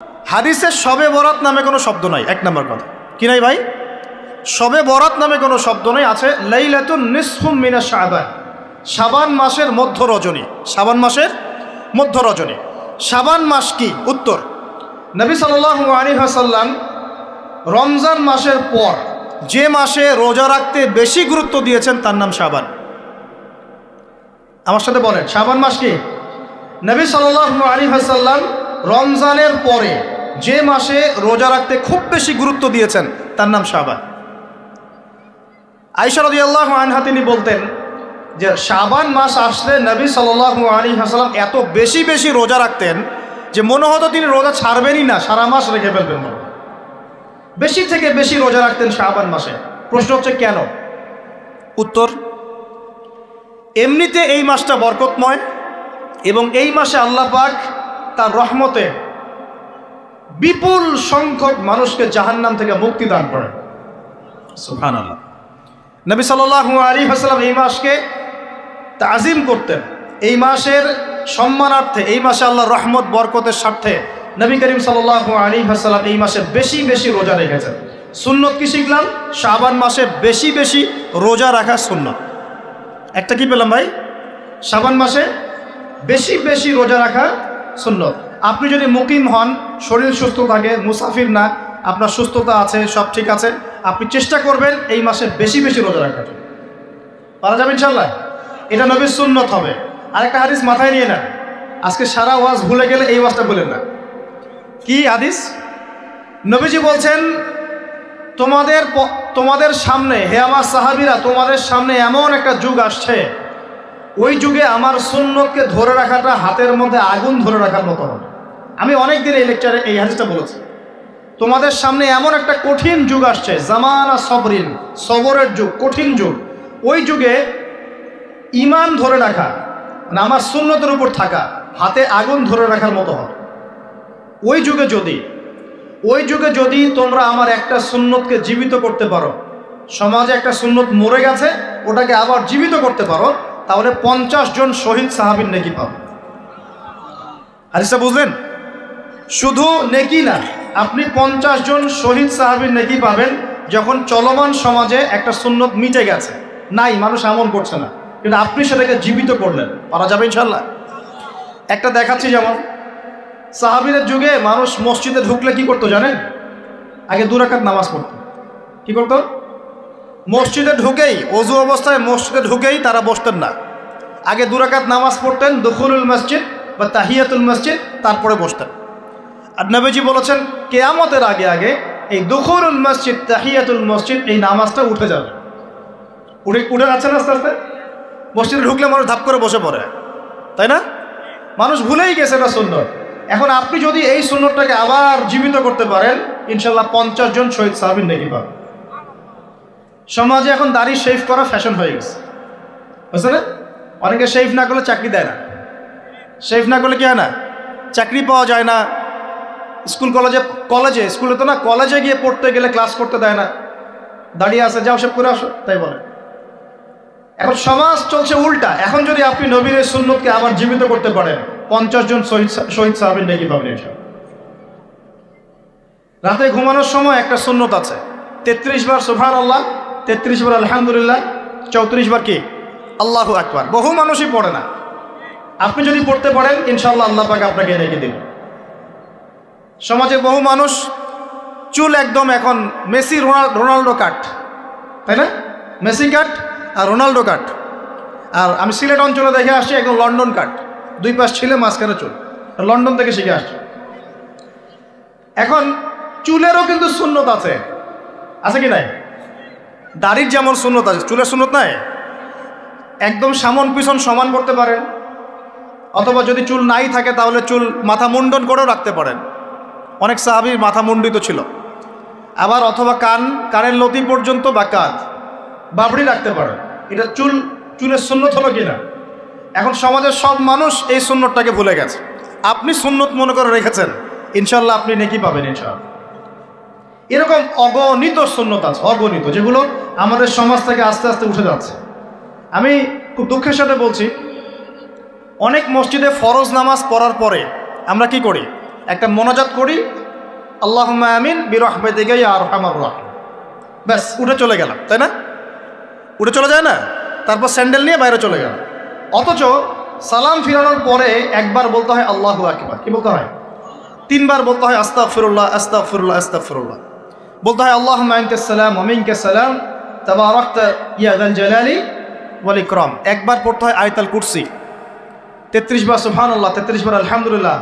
হাদিসে শবে বরাত নামে কোনো শব্দ নাই, এক নম্বর কথা। কি নাই ভাই? শবে বরাত নামে কোনো শব্দ নেই। আছে লাইলাতুন নিসফুম মিনাশ শাবান, শাবান মাসের মধ্য রজনী। শাবান মাসের মধ্য রজনী। শাবান মাস কি? উত্তর, নবী সাল্লাল্লাহু আলাইহি ওয়াসাল্লাম রমজান মাসের পর যে মাসে রোজা রাখতে বেশি গুরুত্ব দিয়েছেন তার নাম শাবান। আমার সাথে বলেন, শাবান মাস কি? নবী সাল্লাল্লাহু আলাইহি ওয়াসাল্লাম রমজানের পরে যে মাসে রোজা রাখতে খুব বেশি গুরুত্ব দিয়েছেন তার নাম শাবান। আয়েশা রাদিয়াল্লাহু আনহা তিনি বলতেন যে শাবান মাস আসলে নবী সাল্লাল্লাহু আলাইহি ওয়াসাল্লাম এত বেশি বেশি রোজা রাখতেন যে মনে হতো তিনি রোজা ছাড়বেনই না, সারা মাস রেখে ফেলবেন। বেশি থেকে বেশি রোজা রাখতেন শাবান মাসে। প্রশ্ন হচ্ছে কেন? উত্তর, এমনিতে এই মাসটা বরকতময় এবং এই মাসে আল্লাহ পাক তার রহমতে বিপুল সংখ্যক মানুষকে জাহান্নাম থেকে মুক্তি দান করেন। সুবহানাল্লাহ। নবী সাল্লাল্লাহু আলাইহি ওয়াসাল্লাম এই মাসকে তাজিম করতেন। এই মাসের সম্মানার্থে, এই মাসে আল্লাহর রহমত বরকতের স্বার্থে নবী করিম সাল্লাল্লাহু আলাইহি ওয়াসাল্লাম এই মাসে বেশি বেশি রোজা রেখেছেন। সুন্নত কি শিখলাম? শাবান মাসে বেশি বেশি রোজা রাখা সুন্নত। একটা কি পেলাম ভাই? শাবান মাসে বেশি বেশি রোজা রাখা সুন্নত। আপনি যদি মুকিম হন, শরীর সুস্থ থাকে, মুসাফির না, আপনার সুস্থতা আছে, সব ঠিক আছে, আপনি চেষ্টা করবেন এই মাসে বেশি বেশি রোজা রাখার জন্য। পারা যাবে ইনশাল্লাহ। এটা নবীর সুন্নত হবে। আরেকটা হাদিস মাথায় নিয়ে নেন, আজকে সারা ওয়াজ ভুলে গেলে এই ওয়াজটা বলেন না। কি হাদিস? নবীজি বলছেন, তোমাদের সামনে, হে আমার সাহাবীরা, তোমাদের সামনে এমন একটা যুগ আসছে, ওই যুগে আমার সুন্নতকে ধরে রাখাটা হাতের মধ্যে আগুন ধরে রাখার মতো হবে। আমি অনেক দিন এই লেকচারে এই হাদিসটা বলেছি। তোমাদের সামনে এমন একটা কঠিন যুগ আসছে, জামানা সবরিন, সবরের যুগ, কঠিন যুগ। ওই যুগে ঈমান ধরে রাখা, মানে আমার সুন্নতের উপর থাকা, হাতে আগুন ধরে রাখার মতো হবে। ওই যুগে যদি তোমরা আমার একটা সুন্নতকে জীবিত করতে পারো, সমাজে একটা সুন্নত মরে গেছে, ওটাকে আবার জীবিত করতে পারো, তাহলে 50 জন শহীদ সাহাবীর নেকি পাবে। হাদিসটা বুঝলেন? শুধু নেকি না, আপনি 50 জন শহীদ সাহাবীর নেকি পাবেন যখন চলমান সমাজে একটা সুন্নত মিটে গেছে, নাই, মানুষ আমল করছে না, কিন্তু আপনি সেটাকে জীবিত করলেন। পারা যাবে ইনশাল্লাহ। একটা দেখাচ্ছি, যেমন সাহাবীদের যুগে মানুষ মসজিদে ঢুকলে কি করতো জানেন? আগে 2 রাকাত নামাজ পড়তো। কি করতো? মসজিদে ঢুকেই, ওযু অবস্থায় মসজিদে ঢুকেই তারা বসতেন না। আগে 2 রাকাত নামাজ পড়তেন, দুখুলুল মসজিদ বা তাহিয়াতুল মসজিদ, তারপরে বসতেন। আর নবীজি বলেছেন, কিয়ামতের আগে আগে এই দুখুলুল মসজিদ, তাহিয়াতুল মসজিদ, এই নামাজটা উঠে যাবে। উঠে যাচ্ছে না আস্তে আস্তে। মসজিদে ঢুকলে মানুষ ধাপ করে বসে পড়ে, তাই না? মানুষ ভুলেই গেছে এটা সুন্নত। এখন আপনি যদি এই সুন্নতটাকে আবার জীবিত করতে পারেন, ইনশাল্লাহ 50 জন শহীদ সাহাবীর নেকি পাবেন। সমাজে এখন দাড়ি শেভ করা ফ্যাশন হয়ে গেছে, বুঝছে না? অনেকে শেভ না করলে চাকরি দেয় না। শেভ না করলে কি হয় না? চাকরি পাওয়া যায় না। স্কুলে তো না, কলেজে গিয়ে পড়তে গেলে ক্লাস করতে দেয় না। দাঁড়িয়ে আছে, যাও শেভ করে আসো, তাই বলে। এখন সমাজ চলছে উল্টা। এখন যদি আপনি নবীর সুন্নতকে আবার জীবিত করতে পারেন, 50 জন শহীদ সাহাবীর নেকি পাবেন ইনশাআল্লাহ। রাতে ঘুমানোর সময় একটা সুন্নত আছে, 33 বার সুবহানাল্লাহ, 33 বার আলহামদুলিল্লাহ, 34 বার কি আল্লাহু আকবার। বহু মানুষই পড়ে না। আপনি যদি পড়তে পারেন, ইনশাআল্লাহ আল্লাহ পাক আপনাকে রেখে দিবেন। সমাজে বহু মানুষ চুল একদম এখন মেসি রোনাল্ডো কাট, তাই না? মেসি কাট আর রোনাল্ডো কাট। আর আমি সিলেট অঞ্চলে দেখে আসছি একদম লন্ডন কাট, 2 পাশ ছিলে, মাঝখানে চুল। লন্ডন থেকে শিখে আসছি। এখন চুলেরও কিন্তু সুন্নত আছে, আছে কি নাই? দাড়ির যেমন সুন্নত আছে, চুলের সুন্নত নাই। একদম সামন পিছন সমান করতে পারেন, অথবা যদি চুল নাই থাকে তাহলে চুল মাথা মুন্ডন করেও রাখতে পারেন। অনেক সাহাবীর মাথা মুন্ডিত ছিল। আবার অথবা কানের লতি পর্যন্ত বা কাঁধ বাবড়ি রাখতে পারেন। এটা চুলের সুন্নত হলো কিনা? এখন সমাজের সব মানুষ এই সুন্নতটাকে ভুলে গেছে। আপনি সুন্নত মনে করে রেখেছেন, ইনশাল্লাহ আপনি নেকি পাবেন ইনশাআল্লাহ। এরকম অগণিত সুন্নত আছে, অগণিত, যেগুলো আমাদের সমাজ থেকে আস্তে আস্তে উঠে যাচ্ছে। আমি খুব দুঃখের সাথে বলছি, অনেক মসজিদে ফরজ নামাজ পড়ার পরে আমরা কি করি? একটা মোনাজাত করি, আল্লাহুম্মা আমিন বিরহমাতিকা ইয়া আরহামার রাহিম, ব্যাস উঠে চলে গেলাম, তাই না? উঠে চলে যায় না? তারপর স্যান্ডেল নিয়ে বাইরে চলে গেল। অথচ সালাম ফিরানোর পরে একবার বলতে হয় আল্লাহু আকবার, কি বলতে হয়? 3 বার বলতে হয় আস্তাগফিরুল্লাহ আস্তাগফিরুল্লাহ আস্তাগফিরুল্লাহ, বলতে হয় আল্লাহুম্মা আনতাস সালাম ওয়া মিনকাস সালাম তাবারাকতা ইয়া যাল জালালি ওয়াল ইকরাম। একবার পড়তে হয় আয়াতুল কুরসি, 33 বার সুবহানাল্লাহ, 33 বার আলহামদুলিল্লাহ,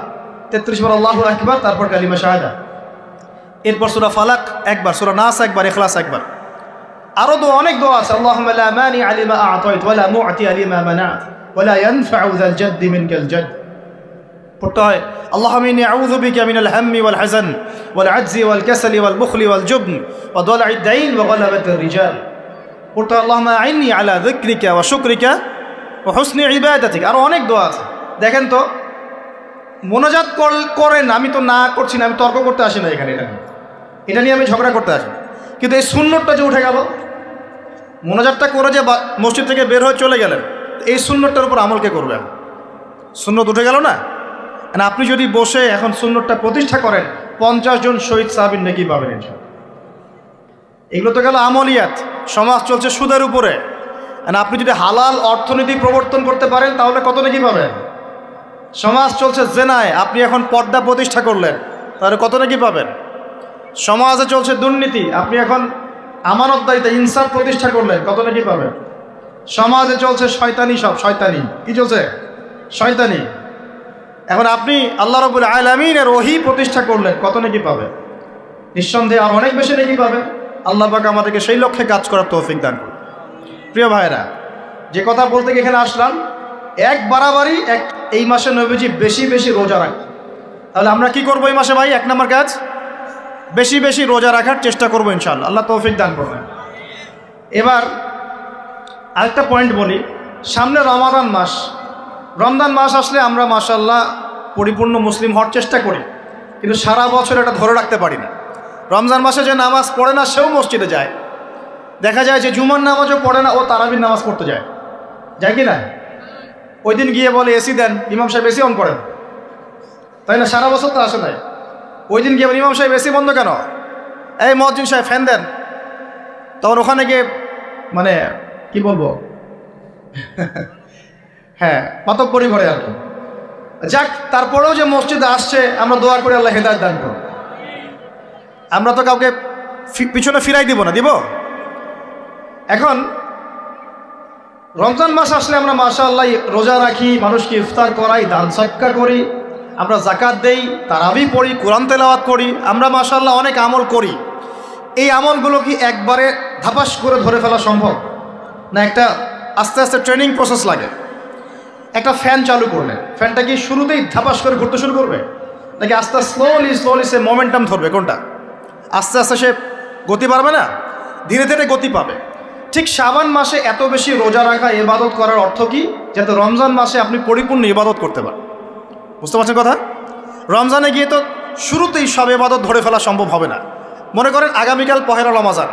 33 বার আল্লাহু আকবার, তারপর কালিমা শাহাদা। এরপর সূরা ফালাক একবার, সূরা নাস একবার, ইখলাস একবার। আরো অনেক দোয়া আছে, আল্লাহুম্মা লা মানিআ লিমা আ'তাইত ওয়া লা মু'তিয়া লিমা মানা'ত ওয়া লা ইয়ানফা'ু যাল জাদ্দি মিনকাল জাদ। পড়তে হয় আল্লাহুম্মা ইন্নী আউযু বিকা মিনাল হাম্মি ওয়াল হাযান ওয়াল আজজি ওয়াল কাসালি ওয়াল বুখলি ওয়াল জুবন ওয়া দালা'id দাইন ওয়া গালাবাতির রিজাল। পড়তে হয় আল্লাহুম্মা আ'ইন্নী আলা যিকরিকা ওয়া শুকরিকা ওয়া হুসনি ইবাদাতিক। আরো অনেক দোয়া আছে। দেখেন তো, মোনাজাত করেন, আমি তো না করছি না, আমি তর্ক করতে আসি না এখানে, এটা নিয়ে আমি ঝগড়া করতে আসি, কিন্তু এই সুন্নতটা যে উঠে গেল, মোনাজাতটা করে যে মসজিদ থেকে বের হয়ে চলে গেলেন, এই সুন্নতটার উপর আমল কে করবে? সুন্নত উঠে গেল না? আপনি যদি বসে এখন সুন্নতটা প্রতিষ্ঠা করেন, 50 জন শহীদ সাহাবীর নেকি পাবেন ইনশাআল্লাহ। এগুলো তো গেল আমলিয়াত। সমাজ চলছে সুদের উপরে, আপনি যদি হালাল অর্থনীতি প্রবর্তন করতে পারেন তাহলে কত নেকি পাবেন? সমাজ চলছে জেনায়, আপনি এখন পর্দা প্রতিষ্ঠা করলেন, তাহলে কত নেকি পাবেন? সমাজে চলছে দুর্নীতি, আপনি এখন আমানতদারিতা ইনসাফ প্রতিষ্ঠা করলেন, কত নাকি পাবেন? সমাজে চলছে শয়তানি, সব শয়তানি, কি চলছে? শয়তানি। এখন আপনি আল্লাহ রাব্বুল আলামিনের ওহী প্রতিষ্ঠা করলেন, কত নাকি পাবেন? নিঃসন্দেহে আর অনেক বেশি নাকি পাবেন। আল্লাহ পাক আমাদেরকে সেই লক্ষ্যে কাজ করার তৌফিক দান করুন। প্রিয় ভাইরা, যে কথা বলতে এখানে আসলাম, এক বাড়াবাড়ি এই মাসে নবীজি বেশি বেশি রোজা রাখেন। তাহলে আমরা কি করবো এই মাসে ভাই? 1 নম্বর কাজ, বেশি বেশি রোজা রাখার চেষ্টা করবো ইনশাআল্লাহ, আল্লাহ তৌফিক দান করবেন। এবার আরেকটা পয়েন্ট বলি, সামনে রমাদান মাস। রমজান মাস আসলে আমরা মাশাআল্লাহ পরিপূর্ণ মুসলিম হওয়ার চেষ্টা করি, কিন্তু সারা বছর এটা ধরে রাখতে পারি না। রমজান মাসে যে নামাজ পড়ে না সেও মসজিদে যায়, দেখা যায় যে জুমার নামাজও পড়ে না ও তারাবির নামাজ পড়তে যায়, যায় কি না? ওই দিন গিয়ে বলে এসি দেন, ইমাম সাহেব এসি অন করেন, তাই না? সারা বছর তো আসে নাই, ওই দিন গিয়ে ইমাম সাহেব এসি বন্ধ কেন, এই মুয়াজ্জিন সাহেব ফ্যান দেন, তখন ওখানে গিয়ে মানে কি বলবো হ্যাঁ মাতব্বরি করে আর কি। যাক, তারপরেও যে মসজিদে আসছে আমরা দোয়া করি আল্লাহ হেদায়েত দান করুন। আমরা তো কাউকে পিছনে ফিরাই দিব না, দিব? এখন রমজান মাস আসলে আমরা মাশাআল্লাহ রোজা রাখি, মানুষকে ইফতার করাই, দান সদকা করি, আমরা যাকাত দেই, তারাবি পড়ি, কোরআন তেলাওয়াত করি, আমরা মাশাআল্লাহ অনেক আমল করি। এই আমলগুলো কি একবারে ধাপাস করে ধরে ফেলা সম্ভব না? একটা আস্তে আস্তে ট্রেনিং প্রসেস লাগে। একটা ফ্যান চালু করলে ফ্যানটা কি শুরুতেই ধাপাস করে ঘুরতে শুরু করবে, নাকি আস্তে স্লোলি সে মোমেন্টাম ধরবে? কোনটা? আস্তে আস্তে সে গতি পাবে না, ধীরে ধীরে গতি পাবে। ঠিক শাবান মাসে এত বেশি রোজা রাখা, ইবাদত করার অর্থ কি? যাতে রমজান মাসে আপনি পরিপূর্ণ ইবাদত করতে পারেন। বুঝতে পারছেন কথা? রমজানে গিয়ে তো শুরুতেই সব ইবাদত ধরে ফেলা সম্ভব হবে না। মনে করেন আগামীকাল পহেলা রমজান,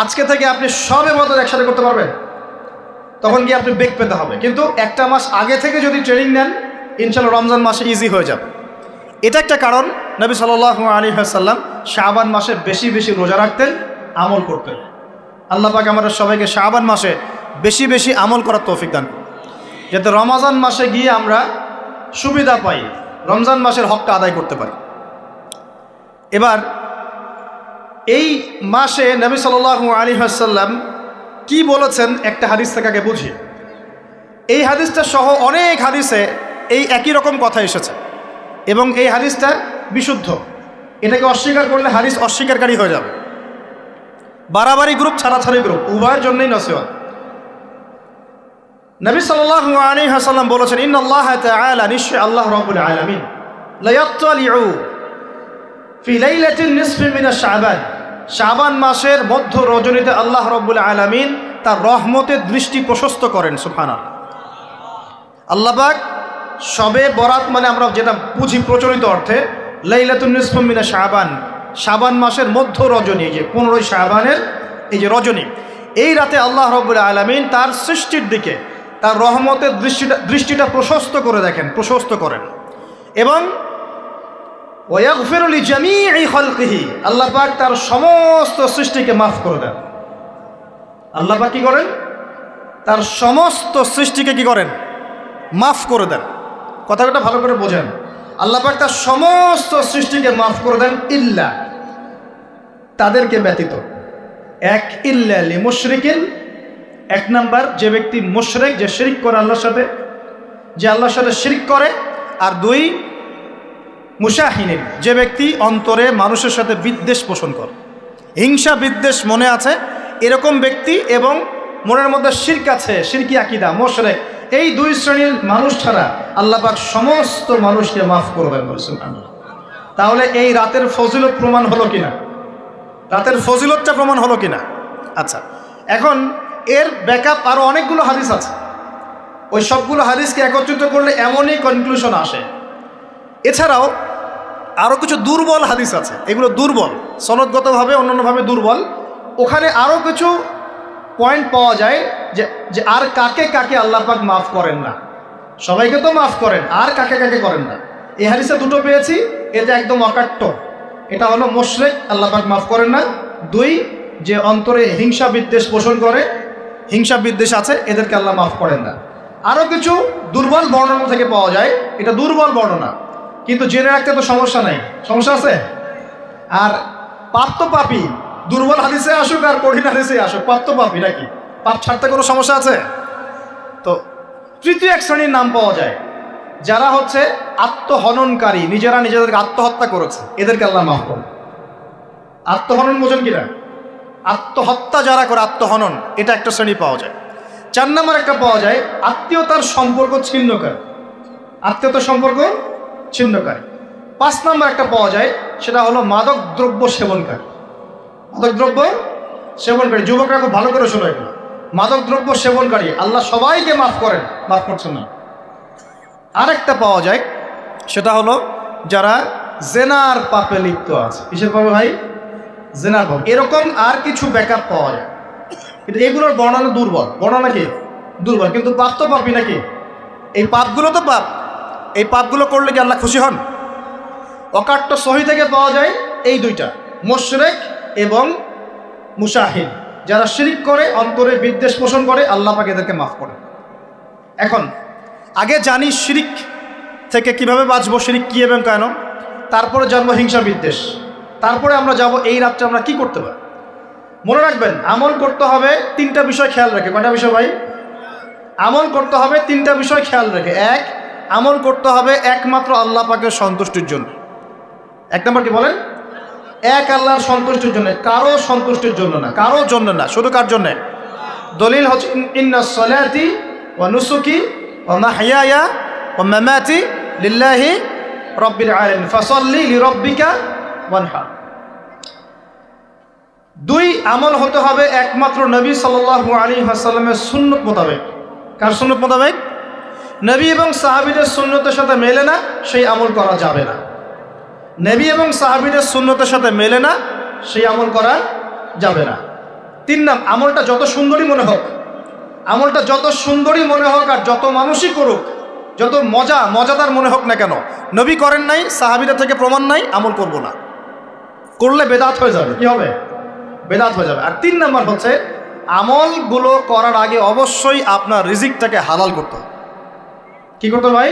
আজকে থেকে আপনি সব ইবাদত একসাথে করতে পারবেন? তখন গিয়ে আপনি বেগ পেতে হবে। কিন্তু একটা মাস আগে থেকে যদি ট্রেনিং নেন, ইনশাআল্লাহ রমজান মাসে ইজি হয়ে যাবে। এটা একটা কারণ নবী সাল্লাল্লাহু আলাইহি ওয়াসাল্লাম শাবান মাসে বেশি বেশি রোজা রাখতেন, আমল করতেন। আল্লাহ পাক আমাদের সবাইকে শাবান মাসে বেশি বেশি আমল করার তৌফিক দান করুন, যাতে রমজান মাসে গিয়ে আমরা সুবিধা পাই, রমজান মাসের হকটা আদায় করতে পারি। এবার এই মাসে নবী সাল্লাল্লাহু আলাইহি ওয়াসাল্লাম কি বলেছেন একটা হাদিস থেকে আগে বুঝি। এই হাদিসটা সহ অনেক হাদিসে এই একই রকম কথা এসেছে এবং এই হাদিসটা বিশুদ্ধ। এটাকে অস্বীকার করলে হাদিস অস্বীকারী হয়ে যাবে। বাড়াবাড়ি গ্রুপ, ছাড়াছাড়ি গ্রুপ, উভয়ের জন্যই নসিহত। নবী সাল্লাল্লাহু আলাইহি ওয়াসাল্লাম বলেছেন, ইন্নাল্লাহ তাআলা, নিশ্চয় আল্লাহ রাব্বুল আলামিন, লা ইয়াত্তালিউ ফি লাইলাতিন নিসফি মিন শাবান, শাবান মাসের মধ্য রজনীতে আল্লাহ রাব্বুল আলামিন তার রহমতের দৃষ্টি প্রশস্ত করেন। সুবহানাল্লাহ। আল্লাহ পাক শবে বরাত মানে আমরা যেটা বুঝি প্রচলিত অর্থে, লাইলাতুন নিসফি মিন শাবান, শাবান মাসের মধ্য রজনী, যে 15 শাবানের এই যে রজনী, এই রাতে আল্লাহ রাব্বুল আলামিন তার সৃষ্টির দিকে তার রহমতের দৃষ্টিটা প্রশস্ত করে দেখেন, প্রশস্ত করেন। এবং ওয়াগফিরু লিজামিই খালকিহি, আল্লাহ পাক তার সমস্ত সৃষ্টিকে মাফ করে দেন। আল্লাহ পাক কি করেন? তার সমস্ত সৃষ্টিকে কি করেন? মাফ করে দেন। কথাটা ভালো করে বোঝেন। আল্লাহ পাক তার সমস্ত সৃষ্টিকে মাফ করে দেন, ইল্লা, তাদেরকে ব্যতীত। এক, ইল্লা লিমুশরিকিন, এক নাম্বার যে ব্যক্তি মুশরিক, যে শিরক করে আল্লাহর সাথে, যে আল্লাহর সাথে শিরক করে। আর দুই, মুশাহিনিন, যে ব্যক্তি অন্তরে মানুষের সাথে বিদ্বেষ পোষণ করে, হিংসা বিদ্বেষ মনে আছে এরকম ব্যক্তি, এবং মনের মধ্যে শিরক আছে, শিরকি আকীদা, মুশরিক, এই দুই শ্রেণীর মানুষ ছাড়া আল্লাহ পাক সমস্ত মানুষকে মাফ করবেন। সুবহানাল্লাহ। তাহলে এই রাতের ফজিলত প্রমাণ হলো কিনা? রাতের ফজিলতটা প্রমাণ হলো কিনা? আচ্ছা, এখন এর ব্যাকআপ আরও অনেকগুলো হাদিস আছে। ওই সবগুলো হাদিসকে একত্রিত করলে এমনই কনক্লুশন আসে। এছাড়াও আরও কিছু দুর্বল হাদিস আছে, এগুলো দুর্বল, সনদগতভাবে অন্যান্যভাবে দুর্বল। ওখানে আরও কিছু পয়েন্ট পাওয়া যায় যে আর কাকে কাকে আল্লাহ পাক মাফ করেন না। সবাইকে তো মাফ করেন, আর কাকে কাকে করেন না। এই হাদিসে দুটো পেয়েছি, এটা একদম অকাট্য। এটা হলো মুশরিক, আল্লাহ পাক মাফ করেন না। দুই, যে অন্তরে হিংসা বিদ্বেষ পোষণ করে, হিংসা বিদ্বেষ আছে, এদেরকে আল্লাহ মাফ করেন না। আরও কিছু দুর্বল বর্ণনা থেকে পাওয়া যায়, এটা দুর্বল বর্ণনা, কিন্তু জেনে রাখতে তো সমস্যা নাই। সমস্যা আছে? আর পাপ তো পাপি, দুর্বল হাদিসে আসুক আর কঠিন হাদিসে আসুক, পাপ তো পাপি নাকি? পাপ ছাড়তে কোনো সমস্যা আছে? তো তৃতীয় এক শ্রেণীর নাম পাওয়া যায়, যারা হচ্ছে আত্মহননকারী, নিজেরা নিজেদেরকে আত্মহত্যা করেছে, এদেরকে আল্লাহ মাফ করেন। আত্মহনন বোঝেন কিনা? আত্মহত্যা যারা করে, আত্মহনন, এটা একটা শ্রেণী পাওয়া যায়। 4 নম্বর একটা পাওয়া যায় আত্মীয়তার সম্পর্ক ছিন্নকারী, আত্মীয়তার সম্পর্ক ছিন্নকারী। 5 নম্বর একটা পাওয়া যায়, সেটা হলো মাদক দ্রব্য সেবনকারী। মাদক দ্রব্য সেবনকারী, যুবকরা খুব ভালো করে শোনো এগুলো। মাদক দ্রব্য সেবনকারী আল্লাহ সবাইকে মাফ করেন, মাফ করছেন না। আরেকটা পাওয়া যায়, সেটা হলো যারা জেনার পাপে লিপ্ত আছে। কিসের পাপে ভাই? জেনার পাপ। এরকম আর কিছু ব্যাকআপ পাওয়া যায়, কিন্তু এগুলোর বর্ণনা দুর্বল। বর্ণনা কি? দুর্বল, কিন্তু পাপ তো পাপই নাকি? এই পাপগুলো তো পাপ, এই পাপগুলো করলে কি আল্লাহ খুশি হন? অকাট্য সহি থেকে পাওয়া যায় এই দুইটা, মুশরিক এবং মুশাহিদ, যারা শিরক করে, অন্তরে বিদ্বেষ পোষণ করে, আল্লাহ পাক এদেরকে মাফ করেন। এখন আগে জানি শিরক থেকে কিভাবে বাঁচবো, শিরক কি এবং কেন, তারপরে জানবো হিংসা বিদ্বেষ, তারপরে আমরা যাব এই রাত্রে আমরা কি করতে পারি। মনে রাখবেন, আমল করতে হবে 3টা বিষয় খেয়াল রেখে। কয়টা বিষয় ভাই? আমল করতে হবে 3টা বিষয় খেয়াল রেখে। এক, আমল করতে হবে একমাত্র আল্লাহ পাকের সন্তুষ্টির জন্য। 1 নম্বর কি বলেন? এক আল্লাহর সন্তুষ্টির জন্য, কারো সন্তুষ্টির জন্য না, কারো জন্য না, শুধু কার জন্য? দলিল হচ্ছে ইন্নাস সালাতি ওয়া নুসুকি ওয়া মাহইয়ায়া ওয়া মামাতি লিল্লাহি রাব্বিল আলামিন ফাসাল্লি লিরাব্বিকা ওয়ানহার। 2, আমল হতে হবে একমাত্র নবী সাল্লাল্লাহু আলাইহি ওয়াসাল্লামের সুন্নত মোতাবেক। কার সুন্নত মোতাবেক? নবী এবং সাহাবীদের সুন্নতের সাথে মেলে না, সেই আমল করা যাবে না। নবী এবং সাহাবীদের সুন্নতের সাথে মেলে না, সেই আমল করা যাবে না। 3 নম্বর, আমলটা যত সুন্দরী মনে হোক, আমলটা যত সুন্দরী মনে হোক আর যত মানুষই করুক, যত মজাদার মনে হোক না কেন, নবী করেন নাই, সাহাবীদের থেকে প্রমাণ নাই, আমল করব না। করলে বেদাত হয়ে যাবে। কি হবে? বেদাত হয়ে যাবে। আর 3 নম্বর হচ্ছে, আমলগুলো করার আগে অবশ্যই আপনার রিজিকটাকে হালাল করতে হবে। কি করতে ভাই?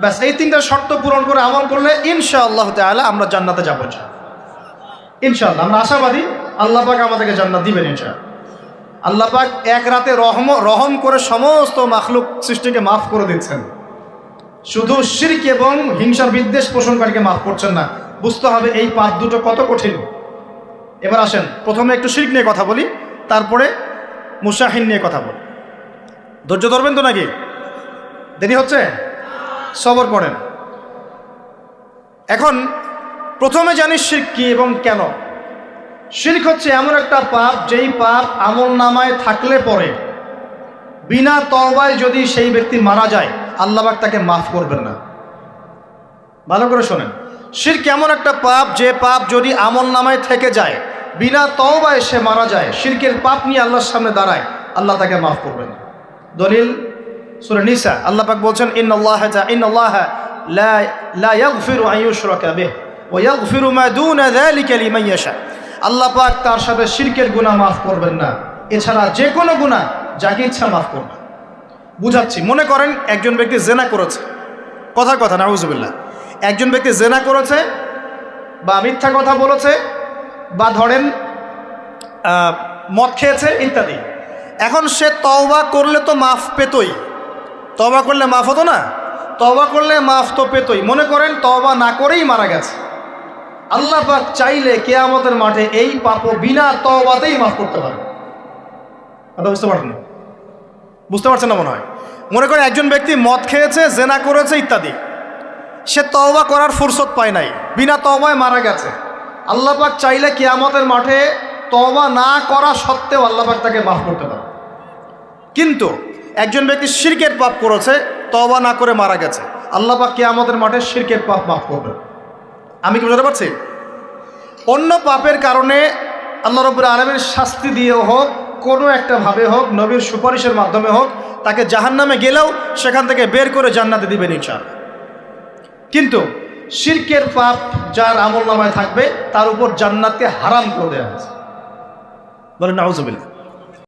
ব্যাস, এই 3টা শর্ত পূরণ করে আমল করলে ইনশাআল্লাহ তাআলা আমরা জান্নাতে যাবো। ইনশাআল্লাহ আমরা আশাবাদী, আল্লাহ পাক আমাদেরকে জান্নাত দিবেন ইনশাআল্লাহ। আল্লাহ পাক এক রাতে রহম করে সমস্ত মাখলুক সৃষ্টিকে মাফ করে দিচ্ছেন, শুধু শিরক এবং হিংসার বিদ্বেষ পোষণকারীকে মাফ করছেন না। বুঝতে হবে এই পাপ দুটো কত কঠিন। এবার আসেন, প্রথমে একটু শিরক নিয়ে কথা বলি, তারপরে মুশাহিন নিয়ে কথা বলি। ধৈর্য ধরবেন তো নাকি? দেরি হচ্ছে? সবর করেন। এখন প্রথমে জানি শিরক কি এবং কেন। শিরক হচ্ছে এমন একটা পাপ, যেই পাপ আমল নামায় থাকলে পরে বিনা তওবায় যদি সেই ব্যক্তি মারা যায়, আল্লাহ পাক তাকে মাফ করবেন না। ভালো করে শোনেন, শিরক এমন একটা পাপ, যে পাপ যদি আমল নামায় থেকে যায়, বিনা তওবায় সে মারা যায়, শিরকের পাপ নিয়ে আল্লাহর সামনে দাঁড়ায়, আল্লাহ তাকে মাফ করবেন না। দলিল সূরা নিসা, আল্লাহ পাক বলছেন, ইন্নাল্লাহা লা ইয়াগফিরু আন ইউশরাকা বিহি ওয়া ইয়াগফিরু মা দুনা যালিকা লিমান ইয়াশা। আল্লাহ পাক তার সাথে শিরকের গুনাহ মাফ করবেন না, এছাড়া যে কোনো গুনাহ যাকে ইচ্ছা মাফ করবেন। বুঝাচ্ছি, মনে করেন একজন ব্যক্তি জেনা করেছে, কথার কথা নাউজুবিল্লাহ, একজন ব্যক্তি জেনা করেছে বা মিথ্যা কথা বলেছে বা ধরেন মদ খেয়েছে ইত্যাদি। এখন সে তওবা করলে তো মাফ পেতই, তওবা করলে মাফ হতো না? তওবা করলে মাফ তো পেতই। মনে করেন তওবা না করেই মারা গেছে, আল্লাহ পাক চাইলে কিয়ামতের মাঠে এই পাপও বিনা তওবাতেই মাফ করতে পারে। কথা বুঝতে পারছেন? বুঝতে পারছেন না মনে হয়। মনে করেন একজন ব্যক্তি মদ খেয়েছে, জেনা করেছে ইত্যাদি, সে তওবা করার ফুরসত পায় নাই, বিনা তওবায় মারা গেছে। আল্লাহ পাক চাইলে কিয়ামতের মাঠে তওবা না করা সত্ত্বেও আল্লাহ পাক তাকে মাফ করতে পারে। কিন্তু একজন ব্যক্তি শিরকের পাপ করেছে, তওবা না করে মারা গেছে, আল্লাহ পাক কিয়ামতের মাঠে শিরকের পাপ মাফ করবে। আমি কি বুঝতে পারছি? অন্য পাপের কারণে আল্লাহ রাব্বুল আলামিন শাস্তি দিয়েও হোক, কোনো একটা ভাবে হোক, নবীর সুপারিশের মাধ্যমে হোক, তাকে জাহান্নামে গেলেও সেখান থেকে বের করে জান্নাতে দিবেন ইনশাআল্লাহ। কিন্তু শিরকের পাপ যার আমলনামায় থাকবে তার উপর জান্নাতকে হারাম করে দেওয়া হয়েছে। বলেন নাউজুবিল্লাহ।